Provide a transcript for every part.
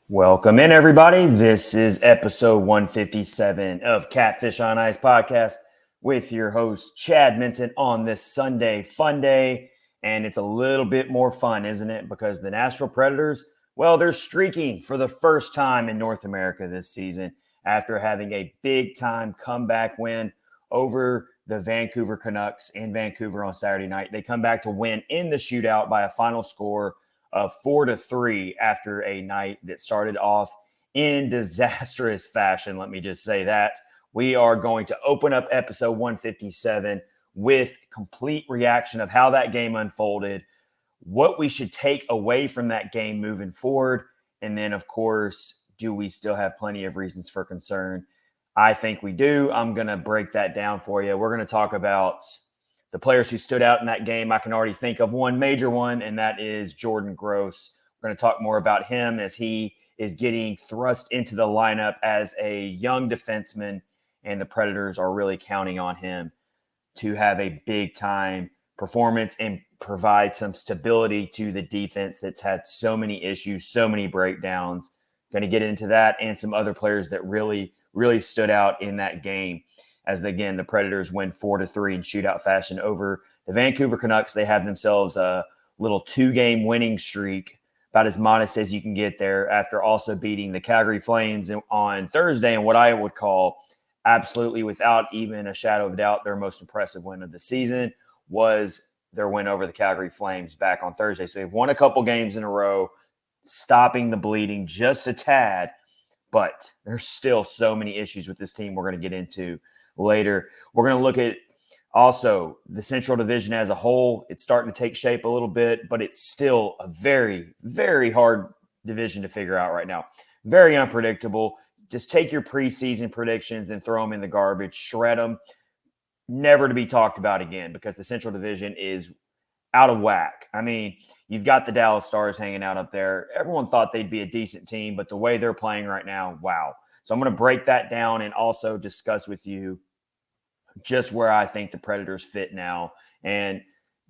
Welcome in, everybody. This is episode 157 of Catfish on Ice podcast with your host, Chad Minton, on this Sunday fun day. And it's a little bit more fun, isn't it? Because the Nashville Predators, well, they're streaking for the first time in North America this season after having a big-time comeback win over the Vancouver Canucks in Vancouver on Saturday night. They come back to win in the shootout by a final score of 4-3 after a night that started off in disastrous fashion. Let me just say that. We are going to open up episode 157 with complete reaction of how that game unfolded, what we should take away from that game moving forward, and then, of course, do we still have plenty of reasons for concern? I think we do. I'm going to break that down for you. We're going to talk about the players who stood out in that game. I can already think of one major one, and that is Jordan Gross. We're going to talk more about him as he is getting thrust into the lineup as a young defenseman, and the Predators are really counting on him to have a big-time performance and provide some stability to the defense that's had so many issues, so many breakdowns. Going to get into that and some other players that really stood out in that game. As, again, the Predators win 4-3 in shootout fashion over the Vancouver Canucks. They have themselves a little 2-game winning streak, about as modest as you can get there, after also beating the Calgary Flames on Thursday in what I would call absolutely, without even a shadow of doubt, their most impressive win of the season was their win over the Calgary Flames back on Thursday. So they've won a couple games in a row, stopping the bleeding just a tad, but there's still so many issues with this team we're going to get into later. We're going to look at also the Central Division as a whole. It's starting to take shape a little bit, but it's still a very, very hard division to figure out right now. Very unpredictable. Just take your preseason predictions and throw them in the garbage, shred them, never to be talked about again, because the Central Division is out of whack. I mean, you've got the Dallas Stars hanging out up there. Everyone thought they'd be a decent team, but the way they're playing right now, wow. So I'm going to break that down and also discuss with you just where I think the Predators fit now, and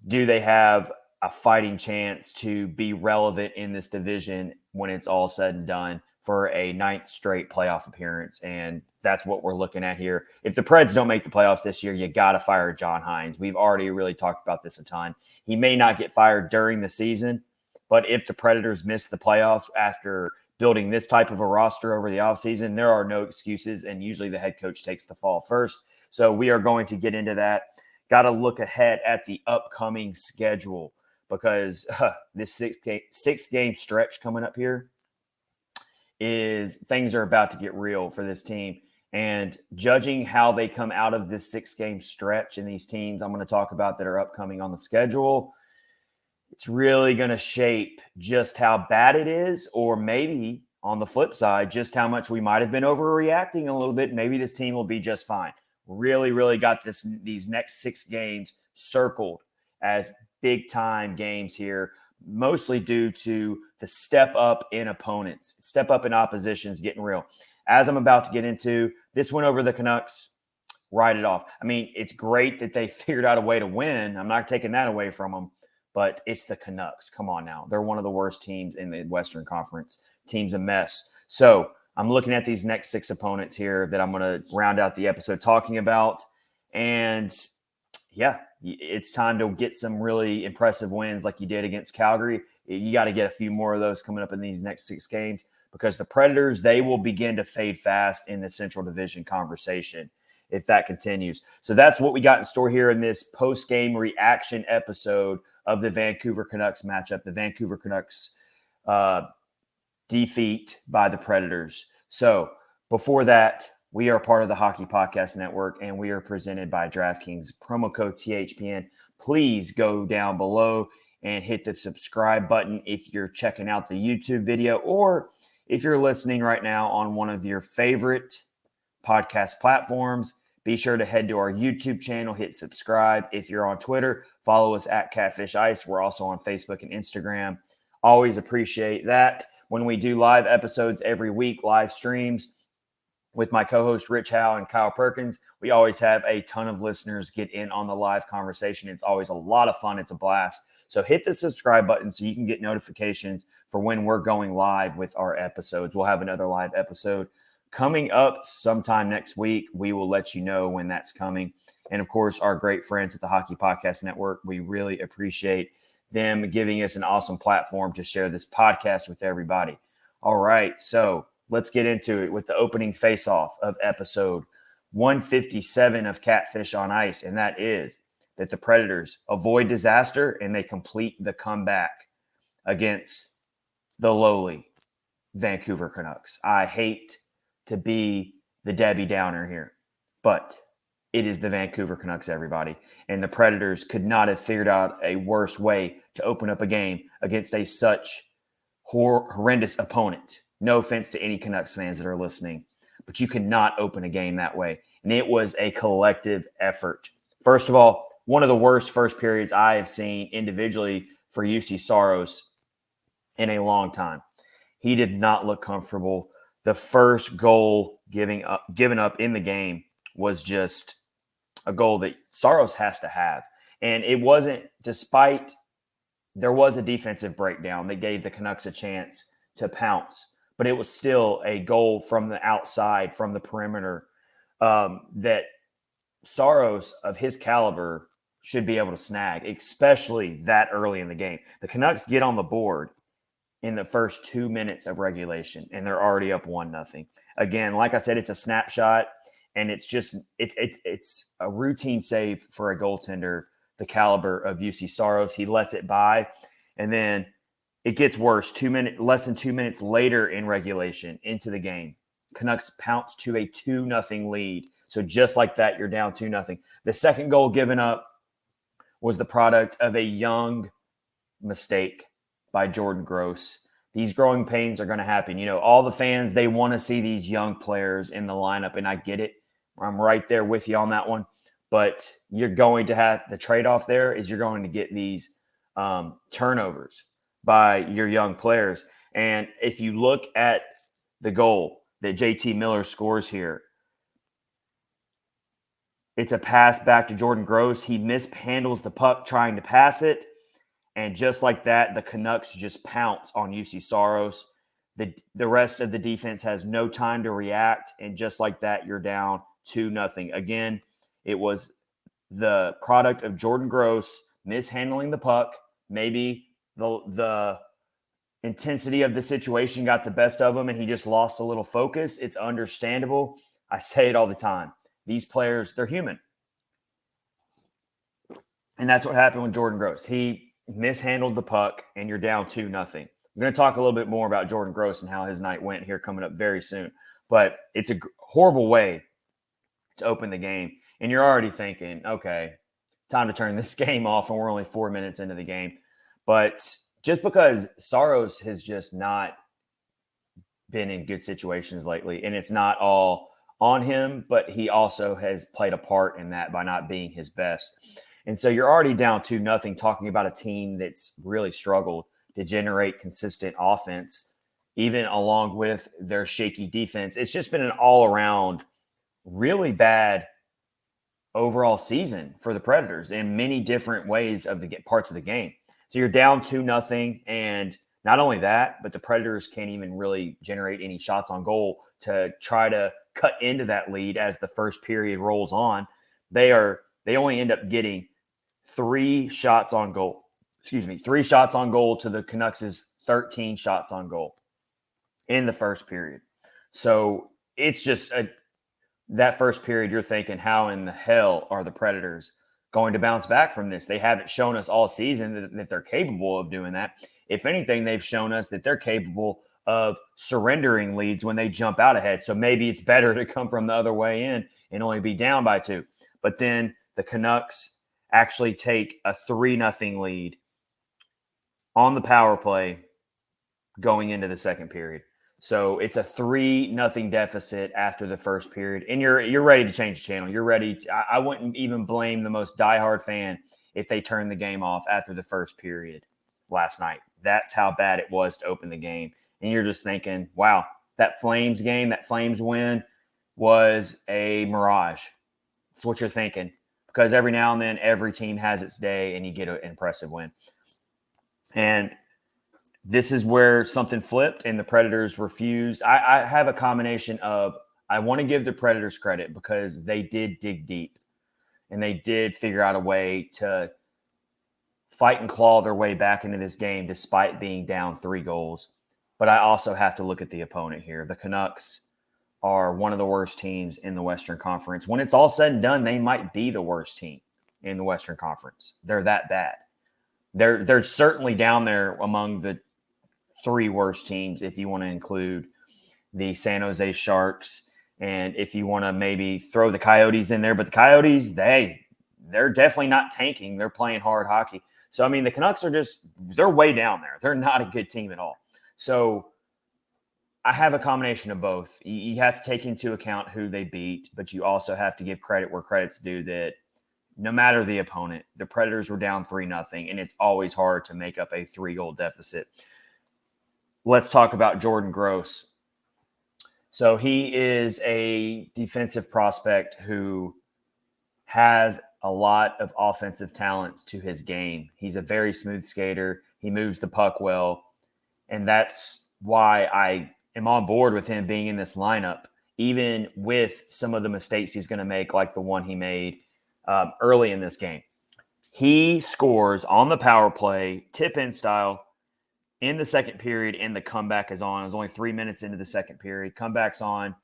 do they have a fighting chance to be relevant in this division when it's all said and done for a 9th straight playoff appearance. And that's what we're looking at here. If the Preds don't make the playoffs this year, you got to fire John Hines. We've already really talked about this a ton. He may not get fired during the season, but if the Predators miss the playoffs after building this type of a roster over the offseason, there are no excuses, and usually the head coach takes the fall first. So we are going to get into that. Got to look ahead at the upcoming schedule, because this six-game stretch coming up here is things are about to get real for this team. And judging how they come out of this 6-game stretch and these teams I'm going to talk about that are upcoming on the schedule, it's really going to shape just how bad it is, or maybe on the flip side, just how much we might have been overreacting a little bit. Maybe this team will be just fine. Really got these next 6 games circled as big-time games here, mostly due to the step up in opponents, step up in oppositions getting real. As I'm about to get into, this win over the Canucks, write it off. I mean, it's great that they figured out a way to win. I'm not taking that away from them, but it's the Canucks. Come on now. They're one of the worst teams in the Western Conference. Team's a mess. So I'm looking at these next 6 opponents here that I'm going to round out the episode talking about. And yeah, it's time to get some really impressive wins like you did against Calgary. You got to get a few more of those coming up in these next 6 games, because the Predators, they will begin to fade fast in the Central Division conversation if that continues. So that's what we got in store here in this post-game reaction episode of the Vancouver Canucks matchup, the Vancouver Canucks defeat by the Predators. So before that, we are part of the Hockey Podcast Network, and we are presented by DraftKings. Promo code THPN. Please go down below and hit the subscribe button if you're checking out the YouTube video, or if you're listening right now on one of your favorite podcast platforms. Be sure to head to our YouTube channel, hit subscribe. If you're on Twitter, follow us at Catfish Ice. We're also on Facebook and Instagram. Always appreciate that. When we do live episodes every week, live streams, with my co-host Rich Howe and Kyle Perkins. We always have a ton of listeners get in on the live conversation. It's always a lot of fun. It's a blast. So hit the subscribe button so you can get notifications for when we're going live with our episodes. We'll have another live episode coming up sometime next week. We will let you know when that's coming. And of course, our great friends at the Hockey Podcast Network, we really appreciate them giving us an awesome platform to share this podcast with everybody. All right, so let's get into it with the opening face-off of episode 157 of Catfish on Ice, and that is that the Predators avoid disaster and they complete the comeback against the lowly Vancouver Canucks. I hate to be the Debbie Downer here, but it is the Vancouver Canucks, everybody. And the Predators could not have figured out a worse way to open up a game against a such horrendous opponent. No offense to any Canucks fans that are listening, but you cannot open a game that way. And it was a collective effort. First of all, one of the worst first periods I have seen individually for Juuse Saros in a long time. He did not look comfortable. The first goal given up in the game was just a goal that Saros has to have. And it wasn't, despite there was a defensive breakdown that gave the Canucks a chance to pounce, but it was still a goal from the outside, from the perimeter, that Saros of his caliber should be able to snag, especially that early in the game. The Canucks get on the board in the first 2 minutes of regulation, and they're already up 1-0. Again, like I said, it's a snapshot, and it's just it's a routine save for a goaltender the caliber of Juuse Saros. He lets it by, and then it gets worse. Less than 2 minutes later in regulation into the game, Canucks pounce to a 2-0 lead. So just like that, you're down 2-0. The second goal given up was the product of a young mistake by Jordan Gross. These growing pains are going to happen. You know, all the fans, they want to see these young players in the lineup, and I get it. I'm right there with you on that one. But you're going to have the trade-off there is you're going to get these turnovers by your young players. And if you look at the goal that JT Miller scores here, it's a pass back to Jordan Gross. He mishandles the puck trying to pass it. And just like that, the Canucks just pounce on Juuse Saros. The rest of the defense has no time to react. And just like that, you're down 2-0. Again, it was the product of Jordan Gross mishandling the puck. Maybe the intensity of the situation got the best of him and he just lost a little focus. It's understandable. I say it all the time. These players, they're human. And that's what happened with Jordan Gross. He mishandled the puck, and you're down 2-0. I'm going to talk a little bit more about Jordan Gross and how his night went here coming up very soon. But it's a horrible way to open the game. And you're already thinking, okay, time to turn this game off, and we're only 4 minutes into the game. But just because Saros has just not been in good situations lately, and it's not all on him, but he also has played a part in that by not being his best. And so you're already down 2-0, talking about a team that's really struggled to generate consistent offense, even along with their shaky defense. It's just been an all-around really bad overall season for the Predators in many different ways of the parts of the game. So you're down 2-0, and not only that, but the Predators can't even really generate any shots on goal to try to cut into that lead as the first period rolls on. They only end up getting 3 shots on goal. 3 shots on goal to the Canucks' 13 shots on goal in the first period. So it's just that first period, you're thinking, how in the hell are the Predators going to bounce back from this? They haven't shown us all season that they're capable of doing that. If anything, they've shown us that they're capable of surrendering leads when they jump out ahead. So maybe it's better to come from the other way in and only be down by 2. But then the Canucks actually take a 3-0 lead on the power play going into the second period. So it's a 3-0 deficit after the first period, and you're ready to change the channel. You're ready. I wouldn't even blame the most diehard fan if they turned the game off after the first period last night. That's how bad it was to open the game. And you're just thinking, wow, that Flames game, that Flames win, was a mirage. That's what you're thinking. Because every now and then, every team has its day, and you get an impressive win. And this is where something flipped, and the Predators refused. I have a combination of I want to give the Predators credit because they did dig deep, and they did figure out a way to fight and claw their way back into this game despite being down 3 goals. But I also have to look at the opponent here. The Canucks are one of the worst teams in the Western Conference. When it's all said and done, they might be the worst team in the Western Conference. They're that bad. They're certainly down there among the 3 worst teams if you want to include the San Jose Sharks, and if you want to maybe throw the Coyotes in there. But the Coyotes, they're definitely not tanking. They're playing hard hockey. So, I mean, the Canucks they're way down there. They're not a good team at all. So I have a combination of both. You have to take into account who they beat, but you also have to give credit where credit's due that no matter the opponent, the Predators were down 3-0, and it's always hard to make up a 3-goal deficit. Let's talk about Jordan Gross. So he is a defensive prospect who has a lot of offensive talents to his game. He's a very smooth skater. He moves the puck well, and that's why I am on board with him being in this lineup, even with some of the mistakes he's going to make, like the one he made early in this game. He scores on the power play, tip-in style, in the second period, and the comeback is on. It was only 3 minutes into the second period. Comeback's on.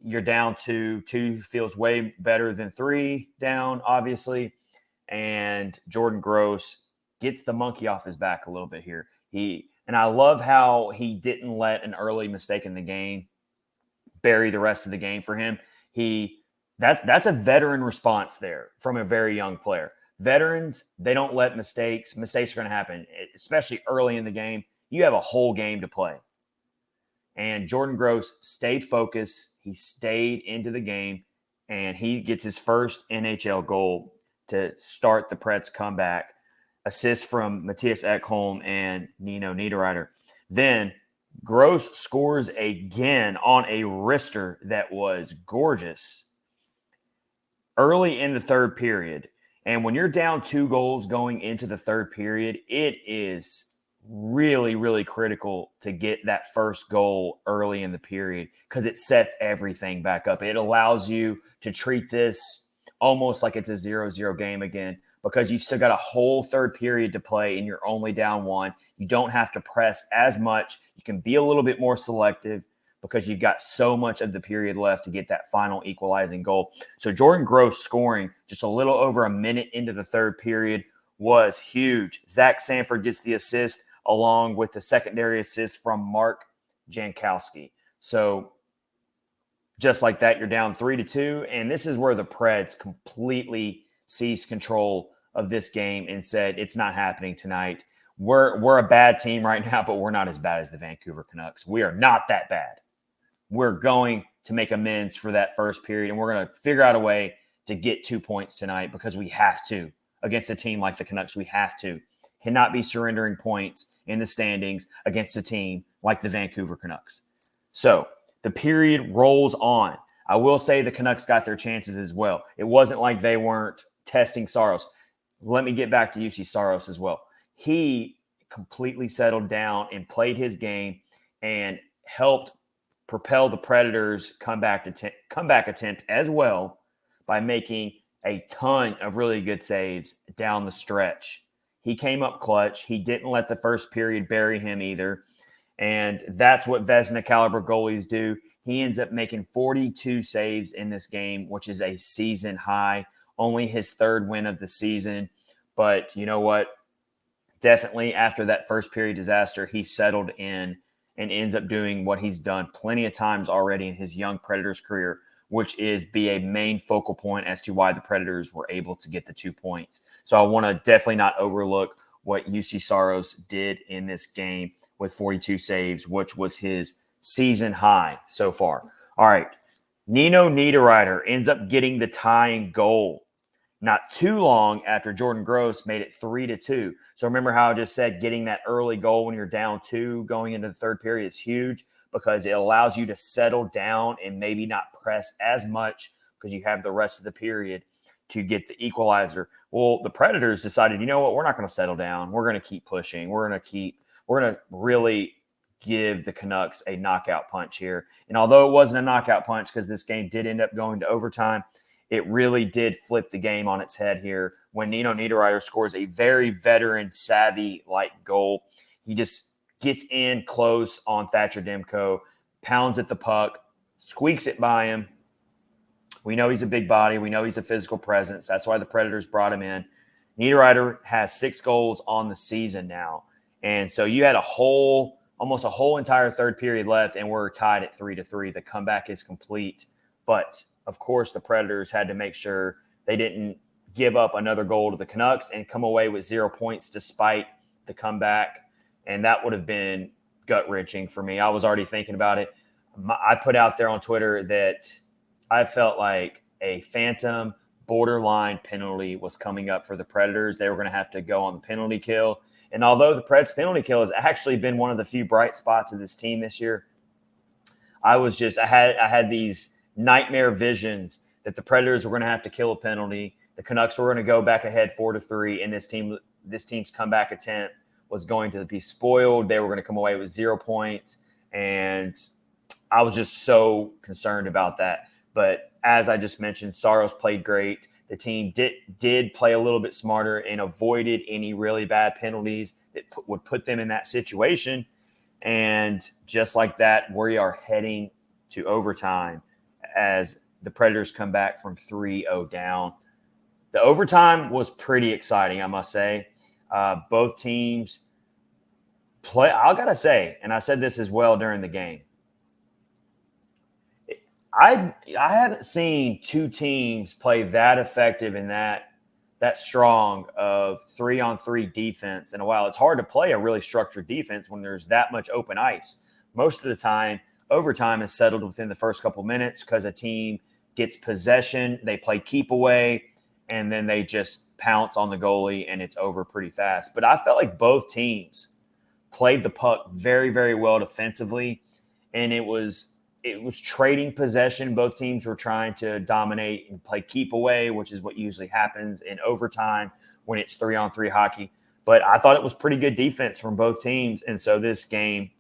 You're down 2. 2 feels way better than 3 down, obviously. And Jordan Gross gets the monkey off his back a little bit here. And I love how he didn't let an early mistake in the game bury the rest of the game for him. That's a veteran response there from a very young player. Veterans, they don't let mistakes. Mistakes are going to happen, especially early in the game. You have a whole game to play. And Jordan Gross stayed focused. He stayed into the game, and he gets his first NHL goal to start the Preds comeback. Assist from Mattias Ekholm and Nino Niederreiter. Then Gross scores again on a wrister that was gorgeous early in the third period. And when you're down 2 goals going into the third period, it is really, really critical to get that first goal early in the period because it sets everything back up. It allows you to treat this almost like it's a 0-0 game again because you've still got a whole third period to play and you're only down 1. You don't have to press as much. You can be a little bit more selective because you've got so much of the period left to get that final equalizing goal. So Jordan Gross scoring just a little over a minute into the third period was huge. Zach Sanford gets the assist along with the secondary assist from Mark Jankowski. So just like that, you're down 3-2. And this is where the Preds completely seized control of this game and said, it's not happening tonight. We're a bad team right now, but we're not as bad as the Vancouver Canucks. We are not that bad. We're going to make amends for that first period, and we're going to figure out a way to get 2 points tonight because we have to. Against a team like the Canucks, we have to. Cannot be surrendering points in the standings against a team like the Vancouver Canucks. So the period rolls on. I will say the Canucks got their chances as well. It wasn't like they weren't testing Saros. Let me get back to Juuse Saros as well. He completely settled down and played his game and helped propel the Predators' comeback attempt as well by making a ton of really good saves down the stretch. He came up clutch. He didn't let the first period bury him either. And that's what Vezina caliber goalies do. He ends up making 42 saves in this game, which is a season high, only his 3rd win of the season. But you know what? Definitely after that first period disaster, he settled in and ends up doing what he's done plenty of times already in his young Predators career, which is be a main focal point as to why the Predators were able to get the 2 points. So I want to definitely not overlook what Juuse Saros did in this game with 42 saves, which was his season high so far. All right. Nino Niederreiter ends up getting the tying goal not too long after Jordan Gross made it 3-2. So remember how I just said getting that early goal when you're down 2 going into the third period is huge because it allows you to settle down and maybe not press as much because you have the rest of the period to get the equalizer. Well, the Predators decided, you know what, we're not going to settle down. We're going to keep pushing. We're going to really give the Canucks a knockout punch here. And although it wasn't a knockout punch because this game did end up going to overtime, it really did flip the game on its head here when Nino Niederreiter scores a very veteran, savvy-like goal. He just gets in close on Thatcher Demko, pounds at the puck, squeaks it by him. We know he's a big body. We know he's a physical presence. That's why the Predators brought him in. Niederreiter has 6 goals on the season now. And so you had almost a whole entire third period left, and we're tied at 3-3. The comeback is complete. But, of course, the Predators had to make sure they didn't give up another goal to the Canucks and come away with 0 points despite the comeback. And that would have been gut-wrenching for me. I was already thinking about it. I put out there on Twitter that I felt like a phantom borderline penalty was coming up for the Predators. They were going to have to go on the penalty kill. And although the Preds penalty kill has actually been one of the few bright spots of this team this year, I had these nightmare visions that the Predators were going to have to kill a penalty. The Canucks were going to go back ahead 4-3, and this team's comeback attempt was going to be spoiled. They were going to come away with 0 points, and I was just so concerned about that. But as I just mentioned, Saros played great. The team did play a little bit smarter and avoided any really bad penalties that would put them in that situation. And just like that, we are heading to overtime as the Predators come back from 3-0 down. The overtime was pretty exciting, I must say. Both teams play. I got to say, and I said this as well during the game, I haven't seen two teams play that effective and that strong of 3-on-3 defense in a while. It's hard to play a really structured defense when there's that much open ice. Most of the time, overtime is settled within the first couple minutes because a team gets possession, they play keep away, and then they just pounce on the goalie and it's over pretty fast. But I felt like both teams played the puck very, very well defensively, and it was trading possession. Both teams were trying to dominate and play keep away, which is what usually happens in overtime when it's 3-on-3 hockey. But I thought it was pretty good defense from both teams. And so this game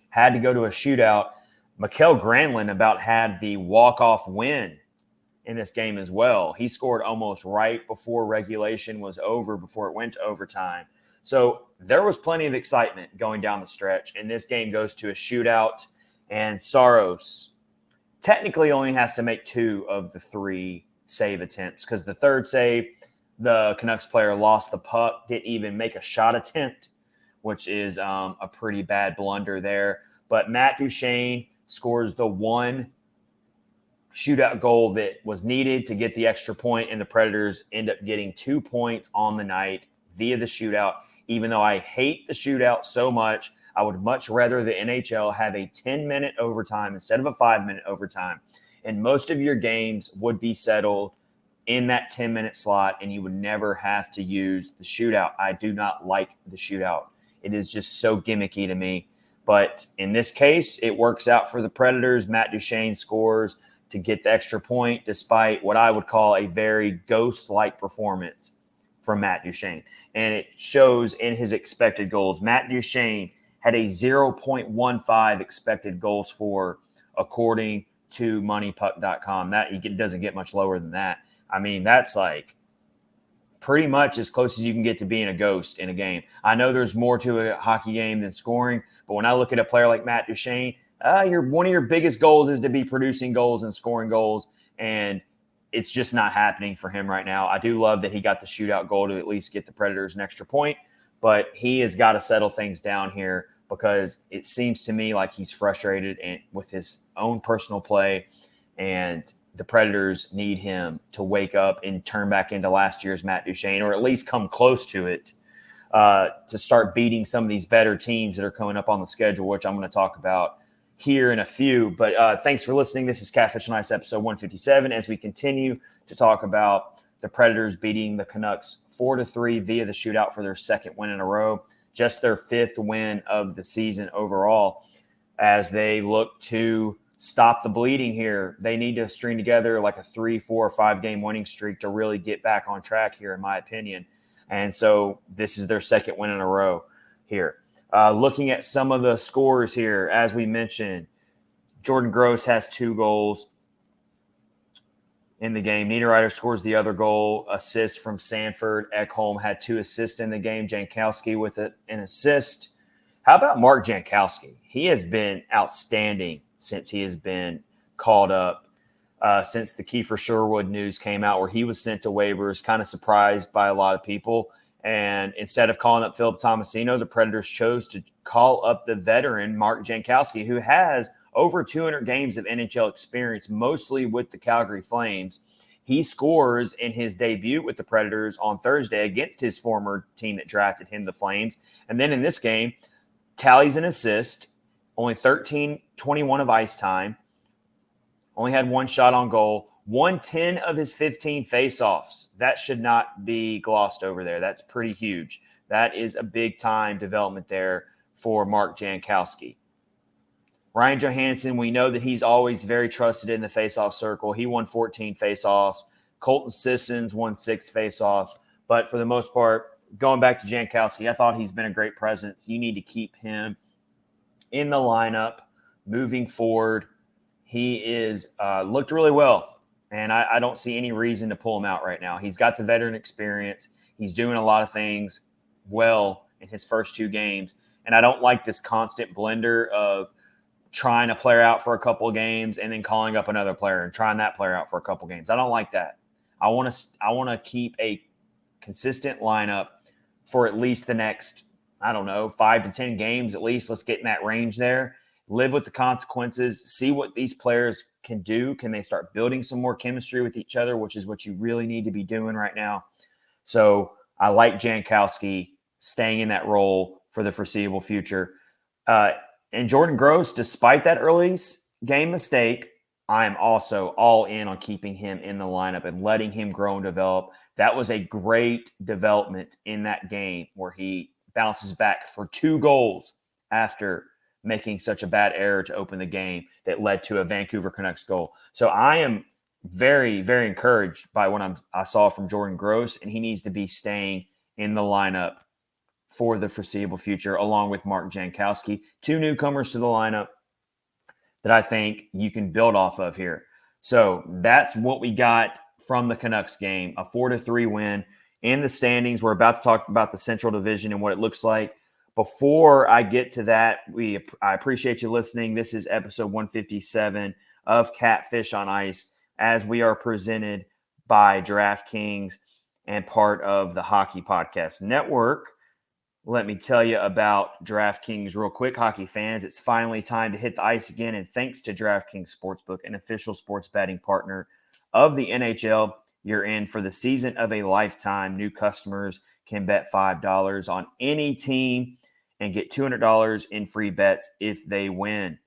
had to go to a shootout. Mikael Granlund about had the walk-off win in this game as well. He scored almost right before regulation was over, before it went to overtime. So there was plenty of excitement going down the stretch. And this game goes to a shootout. And Saros technically only has to make 2 of the 3 save attempts because the third save, the Canucks player lost the puck, didn't even make a shot attempt, which is a pretty bad blunder there. But Matt Duchene scores the one shootout goal that was needed to get the extra point, and the Predators end up getting 2 points on the night via the shootout. Even though I hate the shootout so much, I would much rather the NHL have a 10-minute overtime instead of a 5-minute overtime. And most of your games would be settled in that 10-minute slot, and you would never have to use the shootout. I do not like the shootout. It is just so gimmicky to me. But in this case, it works out for the Predators. Matt Duchene scores to get the extra point, despite what I would call a very ghost-like performance from Matt Duchene. And it shows in his expected goals. Matt Duchene had a 0.15 expected goals for, according to moneypuck.com. It doesn't get much lower than that. I mean, that's like pretty much as close as you can get to being a ghost in a game. I know there's more to a hockey game than scoring, but when I look at a player like Matt Duchene, one of your biggest goals is to be producing goals and scoring goals, and it's just not happening for him right now. I do love that he got the shootout goal to at least get the Predators an extra point, but he has got to settle things down here because it seems to me like he's frustrated with his own personal play, and the Predators need him to wake up and turn back into last year's Matt Duchene, or at least come close to it, to start beating some of these better teams that are coming up on the schedule, which I'm going to talk about here in a few. But thanks for listening. This is Catfish on Ice, episode 157, as we continue to talk about the Predators beating the Canucks 4-3 via the shootout for their second win in a row, just their 5th win of the season overall. as they look to stop the bleeding here. They need to string together like a 3, 4, or 5 game winning streak to really get back on track here, in my opinion. And so this is their second win in a row here. Looking at some of the scores here, as we mentioned, Jordan Gross has 2 goals in the game. Niederreiter scores the other goal. Assist from Sanford. Ekholm had 2 assists in the game. Jankowski with an assist. How about Mark Jankowski? He has been outstanding since he has been called up, since the Kiefer Sherwood news came out where he was sent to waivers, kind of surprised by a lot of people. And instead of calling up Philip Tomasino, the Predators chose to call up the veteran Mark Jankowski, who has over 200 games of NHL experience, mostly with the Calgary Flames. He scores in his debut with the Predators on Thursday against his former team that drafted him, the Flames. And then in this game, tallies an assist, only 13-21 of ice time, only had 1 shot on goal, won 10 of his 15 faceoffs. That should not be glossed over there. That's pretty huge. That is a big-time development there for Mark Jankowski. Ryan Johansson, we know that he's always very trusted in the faceoff circle. He won 14 faceoffs. Colton Sissons won 6 faceoffs. But for the most part, going back to Jankowski, I thought he's been a great presence. You need to keep him in the lineup moving forward. He is looked really well, and I don't see any reason to pull him out right now. He's got the veteran experience. He's doing a lot of things well in his first 2 games, and I don't like this constant blender of trying a player out for a couple of games and then calling up another player and trying that player out for a couple of games. I don't like that. I want to keep a consistent lineup for at least the next, 5 to 10 games at least. Let's get in that range there. Live with the consequences. See what these players can do. Can they start building some more chemistry with each other, which is what you really need to be doing right now. So I like Jankowski staying in that role for the foreseeable future. And Jordan Gross, despite that early game mistake, I am also all in on keeping him in the lineup and letting him grow and develop. That was a great development in that game where he bounces back for 2 goals after making such a bad error to open the game that led to a Vancouver Canucks goal. So I am very, very encouraged by what I saw from Jordan Gross, and he needs to be staying in the lineup for the foreseeable future, along with Mark Jankowski. 2 newcomers to the lineup that I think you can build off of here. So that's what we got from the Canucks game, a 4-3 win. In the standings, we're about to talk about the Central Division and what it looks like. Before I get to that, I appreciate you listening. This is episode 157 of Catfish on Ice, as we are presented by DraftKings and part of the Hockey Podcast Network. Let me tell you about DraftKings real quick, hockey fans. It's finally time to hit the ice again, and thanks to DraftKings Sportsbook, an official sports betting partner of the NHL, you're in for the season of a lifetime. New customers can bet $5 on any team and get $200 in free bets if they win.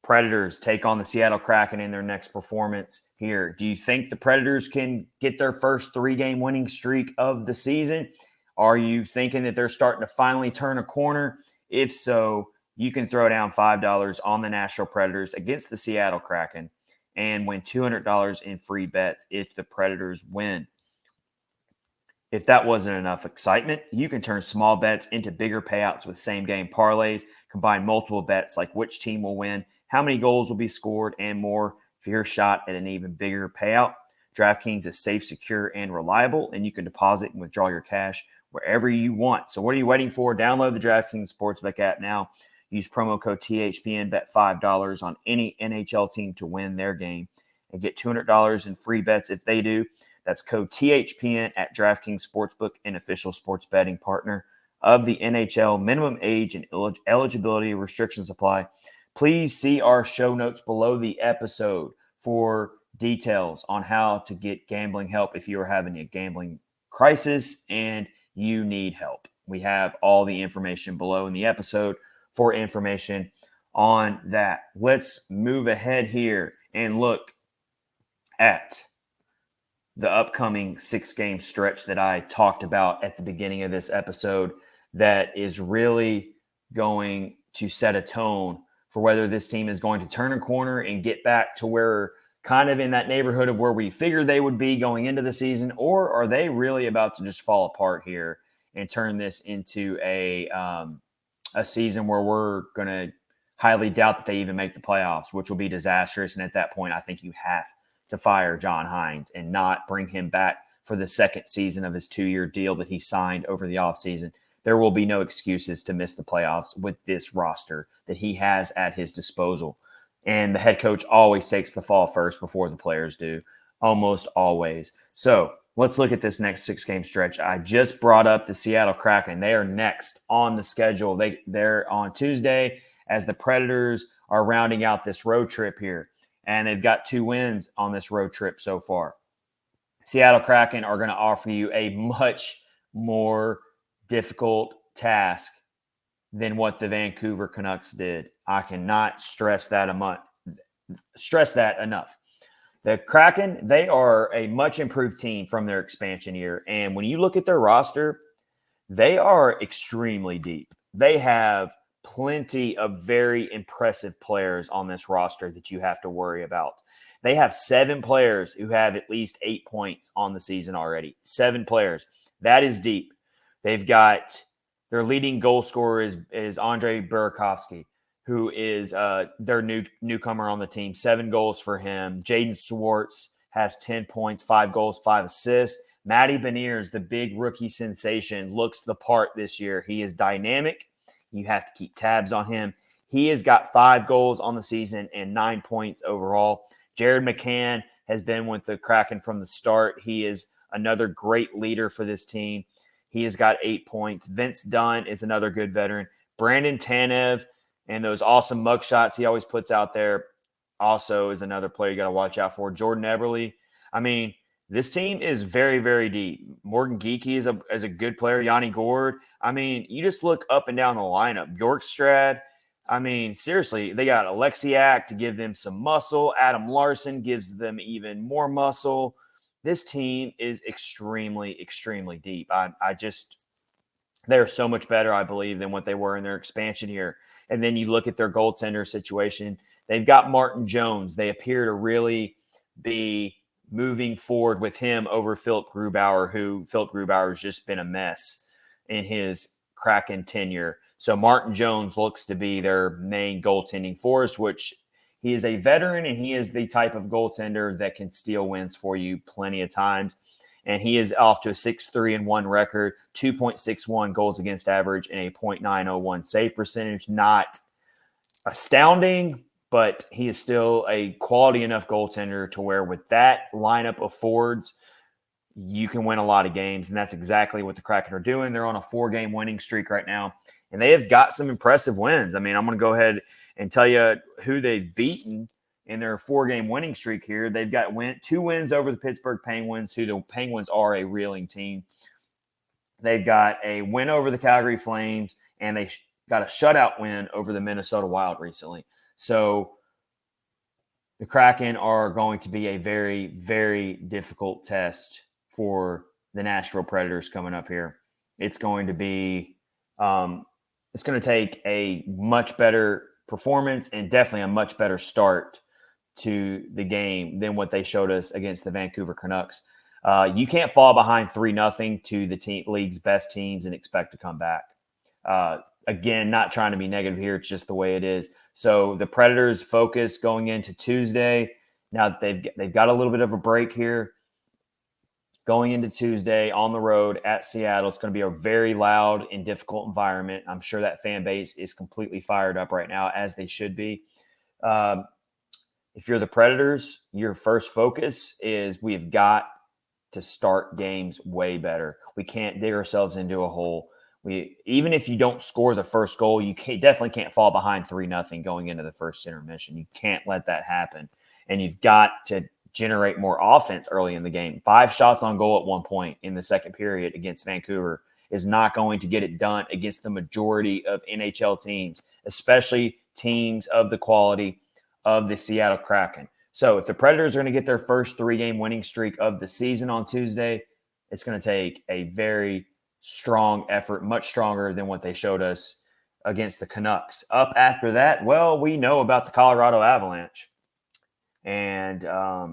Predators take on the Seattle Kraken in their next performance here. Do you think the Predators can get their first 3-game winning streak of the season? Are you thinking that they're starting to finally turn a corner? If so, you can throw down $5 on the Nashville Predators against the Seattle Kraken and win $200 in free bets if the Predators win. If that wasn't enough excitement, you can turn small bets into bigger payouts with same-game parlays, combine multiple bets like which team will win, how many goals will be scored, and more for your shot at an even bigger payout. DraftKings is safe, secure, and reliable, and you can deposit and withdraw your cash wherever you want. So what are you waiting for? Download the DraftKings Sportsbook app now. Use promo code THPN, bet $5 on any NHL team to win their game, and get $200 in free bets if they do. That's code THPN at DraftKings Sportsbook, an official sports betting partner of the NHL. Minimum age and eligibility restrictions apply. Please see our show notes below the episode for details on how to get gambling help if you are having a gambling crisis and you need help. We have all the information below in the episode for information on that. Let's move ahead here and look at the upcoming 6-game stretch that I talked about at the beginning of this episode that is really going to set a tone for whether this team is going to turn a corner and get back to where kind of in that neighborhood of where we figured they would be going into the season, or are they really about to just fall apart here and turn this into a season where we're going to highly doubt that they even make the playoffs, which will be disastrous. And at that point, I think you have to fire John Hines and not bring him back for the second season of his 2-year deal that he signed over the offseason. There will be no excuses to miss the playoffs with this roster that he has at his disposal. And the head coach always takes the fall first before the players do, almost always. So let's look at this next 6-game stretch. I just brought up the Seattle Kraken. They are next on the schedule. They're on Tuesday as the Predators are rounding out this road trip here. And they've got 2 wins on this road trip so far. Seattle Kraken are going to offer you a much more difficult task than what the Vancouver Canucks did. I cannot stress that enough. The Kraken, they are a much improved team from their expansion year. And when you look at their roster, they are extremely deep. They have plenty of very impressive players on this roster that you have to worry about. They have 7 players who have at least 8 points on the season already. 7 players. That is deep. They've got their leading goal scorer is Andrei Burakovsky, who is their newcomer on the team. 7 goals for him. Jaden Swartz has 10 points, 5 goals, 5 assists. Matty Beniers, the big rookie sensation, looks the part this year. He is dynamic. You have to keep tabs on him. He has got 5 goals on the season and 9 points overall. Jared McCann has been with the Kraken from the start. He is another great leader for this team. He has got 8 points. Vince Dunn is another good veteran. Brandon Tanev and those awesome mug shots he always puts out there also is another player you got to watch out for. Jordan Eberle. I mean, this team is very, very deep. Morgan Geekie is a good player. Yanni Gourde. I mean, you just look up and down the lineup. Bjorkstrad. I mean, seriously, they got Alexiak to give them some muscle. Adam Larson gives them even more muscle. This team is extremely, extremely deep. They're so much better, I believe, than what they were in their expansion year. And then you look at their goaltender situation. They've got Martin Jones. They appear to really be moving forward with him over Philip Grubauer, who Philip Grubauer has just been a mess in his Kraken tenure. So Martin Jones looks to be their main goaltending force, which he is a veteran and he is the type of goaltender that can steal wins for you plenty of times. And he is off to a 6-3-1 record, 2.61 goals against average, and a .901 save percentage. Not astounding, but he is still a quality enough goaltender to where with that lineup of forwards, you can win a lot of games. And that's exactly what the Kraken are doing. They're on a 4-game winning streak right now. And they have got some impressive wins. I mean, I'm going to go ahead and tell you who they've beaten in their 4-game winning streak here. They've got 2 wins over the Pittsburgh Penguins, who the Penguins are a reeling team. They've got a win over the Calgary Flames, and they got a shutout win over the Minnesota Wild recently. So the Kraken are going to be a very, very difficult test for the Nashville Predators coming up here. It's going to be it's going to take a much better performance and definitely a much better start to the game than what they showed us against the Vancouver Canucks. You can't fall behind 3-0 to the league's best teams and expect to come back. Again, not trying to be negative here. It's just the way it is. So the Predators focus going into Tuesday. Now that they've got a little bit of a break here, going into Tuesday on the road at Seattle. It's going to be a very loud and difficult environment. I'm sure that fan base is completely fired up right now, as they should be. If you're the Predators, your first focus is we've got to start games way better. We can't dig ourselves into a hole. Even if you don't score the first goal, you definitely can't fall behind 3-0 going into the first intermission. You can't let that happen. And you've got to generate more offense early in the game. 5 shots on goal at one point in the second period against Vancouver is not going to get it done against the majority of NHL teams, especially teams of the quality of the Seattle Kraken. So if the Predators are going to get their first 3-game winning streak of the season on Tuesday, it's going to take a very strong effort, much stronger than what they showed us against the Canucks. Up after that, well, we know about the Colorado Avalanche. And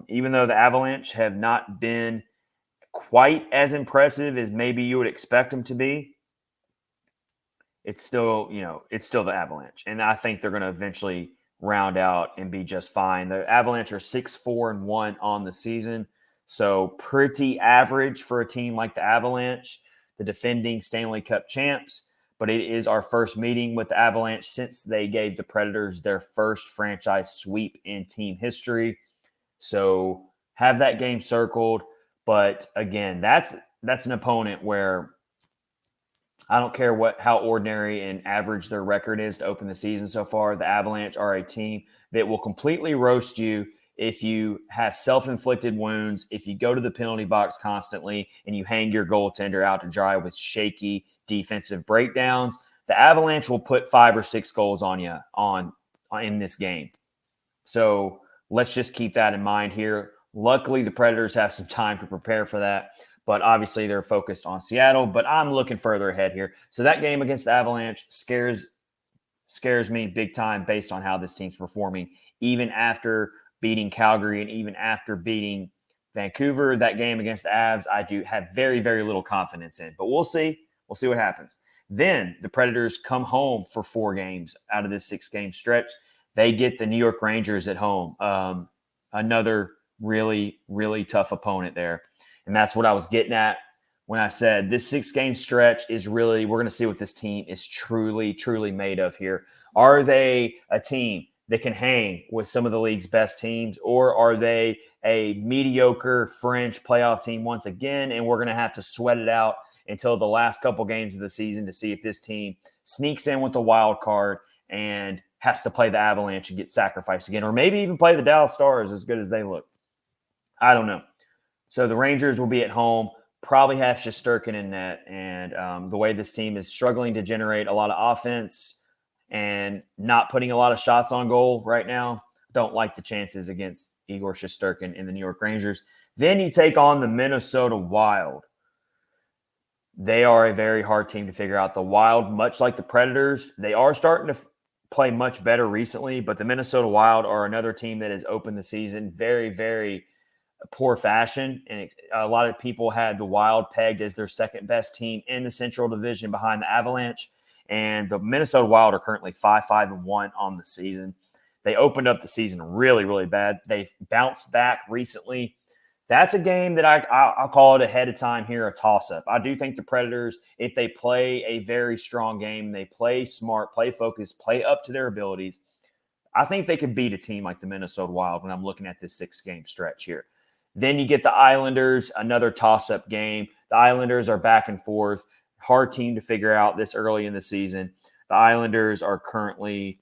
even though the Avalanche have not been quite as impressive as maybe you would expect them to be, it's still, it's still the Avalanche. And I think they're going to eventually round out and be just fine. The Avalanche are 6-4-1 on the season. So pretty average for a team like the Avalanche, the defending Stanley Cup champs. But it is our first meeting with the Avalanche since they gave the Predators their first franchise sweep in team history. So have that game circled. But again, that's an opponent where I don't care how ordinary and average their record is to open the season so far. The Avalanche are a team that will completely roast you if you have self-inflicted wounds, if you go to the penalty box constantly and you hang your goaltender out to dry with shaky defensive breakdowns. The Avalanche will put 5 or 6 goals on you in this game. So let's just keep that in mind here. Luckily, the Predators have some time to prepare for that. But obviously, they're focused on Seattle. But I'm looking further ahead here. So that game against the Avalanche scares me big time based on how this team's performing. Even after beating Calgary and even after beating Vancouver, that game against the Avs, I do have very, very little confidence in. But we'll see. We'll see what happens. Then the Predators come home for 4 games out of this 6-game stretch. They get the New York Rangers at home. Another really, really tough opponent there. And that's what I was getting at when I said this 6-game stretch is really, we're going to see what this team is truly, truly made of here. Are they a team that can hang with some of the league's best teams, or are they a mediocre French playoff team once again? And we're going to have to sweat it out until the last couple games of the season to see if this team sneaks in with the wild card and has to play the Avalanche and get sacrificed again, or maybe even play the Dallas Stars as good as they look. I don't know. So the Rangers will be at home, probably have Shesterkin in net. And the way this team is struggling to generate a lot of offense and not putting a lot of shots on goal right now, don't like the chances against Igor Shesterkin in the New York Rangers. Then you take on the Minnesota Wild. They are a very hard team to figure out. The Wild, much like the Predators, they are starting to play much better recently, but the Minnesota Wild are another team that has opened the season very, very poor fashion. And a lot of people had the Wild pegged as their second best team in the Central Division behind the Avalanche. And the Minnesota Wild are currently 5-5-1 on the season. They opened up the season really, really bad. They've bounced back recently. That's a game that I'll call it ahead of time here, a toss-up. I do think the Predators, if they play a very strong game, they play smart, play focused, play up to their abilities, I think they can beat a team like the Minnesota Wild when I'm looking at this 6-game stretch here. Then you get the Islanders, another toss-up game. The Islanders are back and forth. Hard team to figure out this early in the season. The Islanders are currently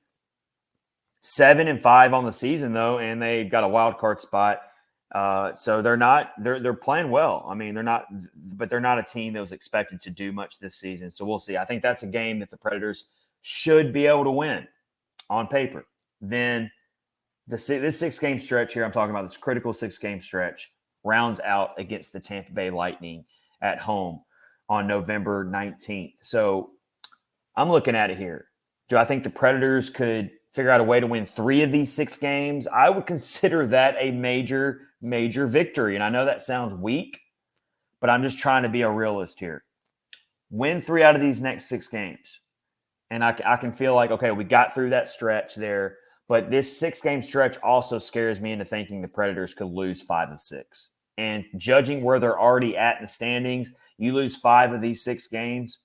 7-5 on the season, though, and they've got a wild card spot. So they're playing well. I mean, they're not a team that was expected to do much this season. So we'll see. I think that's a game that the Predators should be able to win on paper. Then this 6-game stretch here, I'm talking about this critical 6-game stretch, rounds out against the Tampa Bay Lightning at home on November 19th. So I'm looking at it here. Do I think the Predators could figure out a way to win 3 of these 6 games? I would consider that a major, major victory. And I know that sounds weak, but I'm just trying to be a realist here. Win 3 out of these next 6 games. And I can feel like, okay, we got through that stretch there. But this 6-game stretch also scares me into thinking the Predators could lose 5 of 6. And judging where they're already at in the standings, you lose 5 of these 6 games,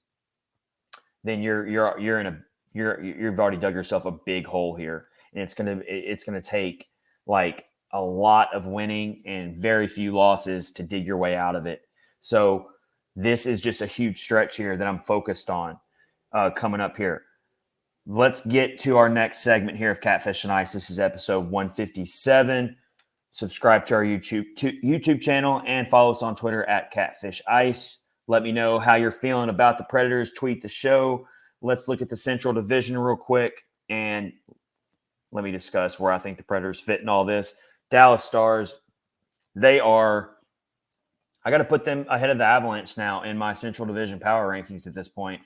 then you've already dug yourself a big hole here, and it's gonna take like a lot of winning and very few losses to dig your way out of it. So this is just a huge stretch here that I'm focused on coming up here. Let's get to our next segment here of Catfish and Ice. This is episode 157. Subscribe to our YouTube channel and follow us on Twitter at Catfish Ice. Let me know how you're feeling about the Predators. Tweet the show. Let's look at the Central Division real quick, and let me discuss where I think the Predators fit in all this. Dallas Stars, I got to put them ahead of the Avalanche now in my Central Division power rankings at this point.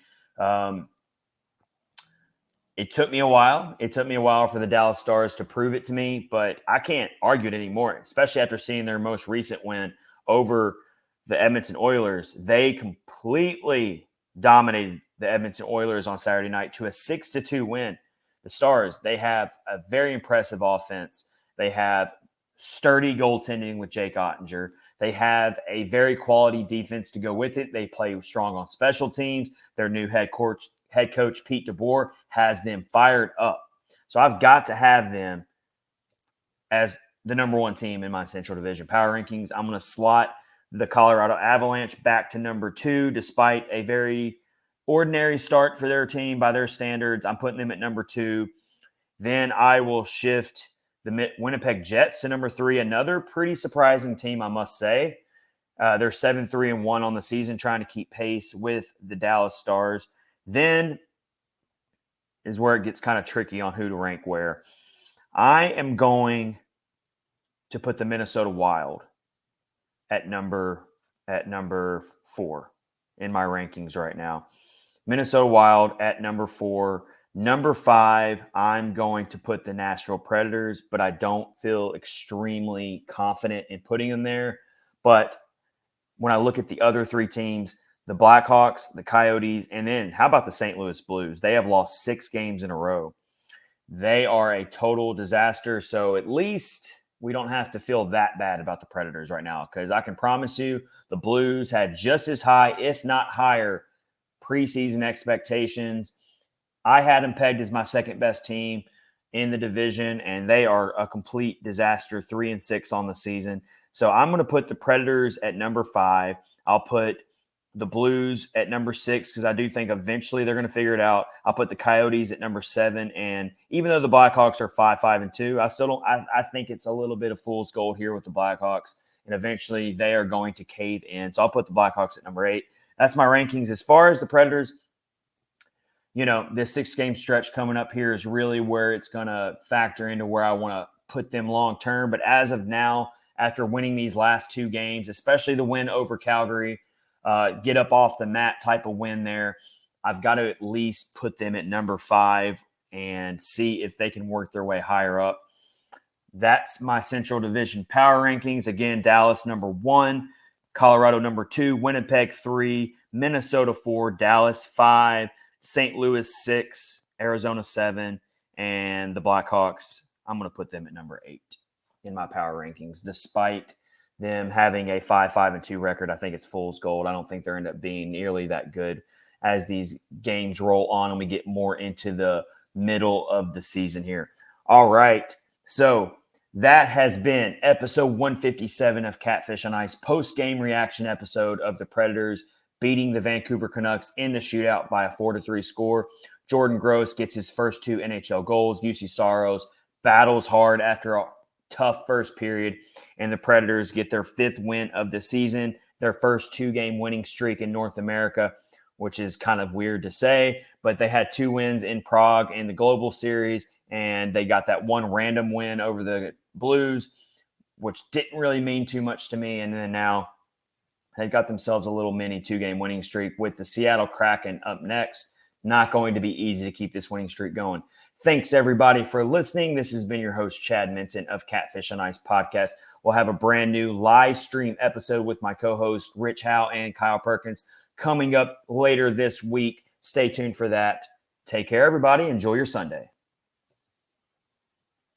It took me a while. It took me a while for the Dallas Stars to prove it to me, but I can't argue it anymore, especially after seeing their most recent win over the Edmonton Oilers. They completely dominated the Edmonton Oilers on Saturday night to a 6-2 win. The Stars, they have a very impressive offense. They have sturdy goaltending with Jake Ottinger. They have a very quality defense to go with it. They play strong on special teams. Their new head coach, Pete DeBoer, has them fired up. So I've got to have them as the number one team in my Central Division power rankings. I'm going to slot the Colorado Avalanche back to number 2, despite a very ordinary start for their team by their standards. I'm putting them at number 2. Then I will shift the Winnipeg Jets to number 3, another pretty surprising team, I must say. They're 7-3-1 on the season, trying to keep pace with the Dallas Stars. Then is where it gets kind of tricky on who to rank where. I am going to put the Minnesota Wild at number 4 in my rankings right now. Minnesota Wild at number 4. Number 5, I'm going to put the Nashville Predators, but I don't feel extremely confident in putting them there. But when I look at the other 3 teams, the Blackhawks, the Coyotes, and then how about the St. Louis Blues? They have lost 6 games in a row. They are a total disaster. So at least we don't have to feel that bad about the Predators right now, because I can promise you the Blues had just as high, if not higher, preseason expectations. I had them pegged as my second best team in the division, and they are a complete disaster, 3-6 on the season. So I'm going to put the Predators at number 5. I'll put the Blues at number 6 because I do think eventually they're going to figure it out. I'll put the Coyotes at number 7, and even though the Blackhawks are 5-5-2, I still don't. I think it's a little bit of fool's gold here with the Blackhawks, and eventually they are going to cave in. So I'll put the Blackhawks at number 8. That's my rankings. As far as the Predators, this 6-game stretch coming up here is really where it's going to factor into where I want to put them long term. But as of now, after winning these last 2 games, especially the win over Calgary, get up off the mat type of win there, I've got to at least put them at number 5 and see if they can work their way higher up. That's my Central Division power rankings. Again, Dallas number 1, Colorado number 2, Winnipeg 3, Minnesota 4, Dallas 5, St. Louis 6, Arizona 7, and the Blackhawks, I'm going to put them at number 8 in my power rankings. Despite them having a 5-5-2 record, I think it's fool's gold. I don't think they're end up being nearly that good as these games roll on and we get more into the middle of the season here. All right, so that has been episode 157 of Catfish on Ice, post-game reaction episode of the Predators beating the Vancouver Canucks in the shootout by a 4-3 score. Jordan Gross gets his first 2 NHL goals. Juuse Saros battles hard after a tough first period, and the Predators get their 5th win of the season, their first 2-game winning streak in North America, which is kind of weird to say, but they had 2 wins in Prague in the Global Series, and they got that one random win over the Blues, which didn't really mean too much to me, and then now they've got themselves a little mini 2-game winning streak with the Seattle Kraken up next. Not going to be easy to keep this winning streak going. Thanks, everybody, for listening. This has been your host, Chad Minton of Catfish on Ice Podcast. We'll have a brand new live stream episode with my co-hosts, Rich Howe and Kyle Perkins, coming up later this week. Stay tuned for that. Take care, everybody. Enjoy your Sunday.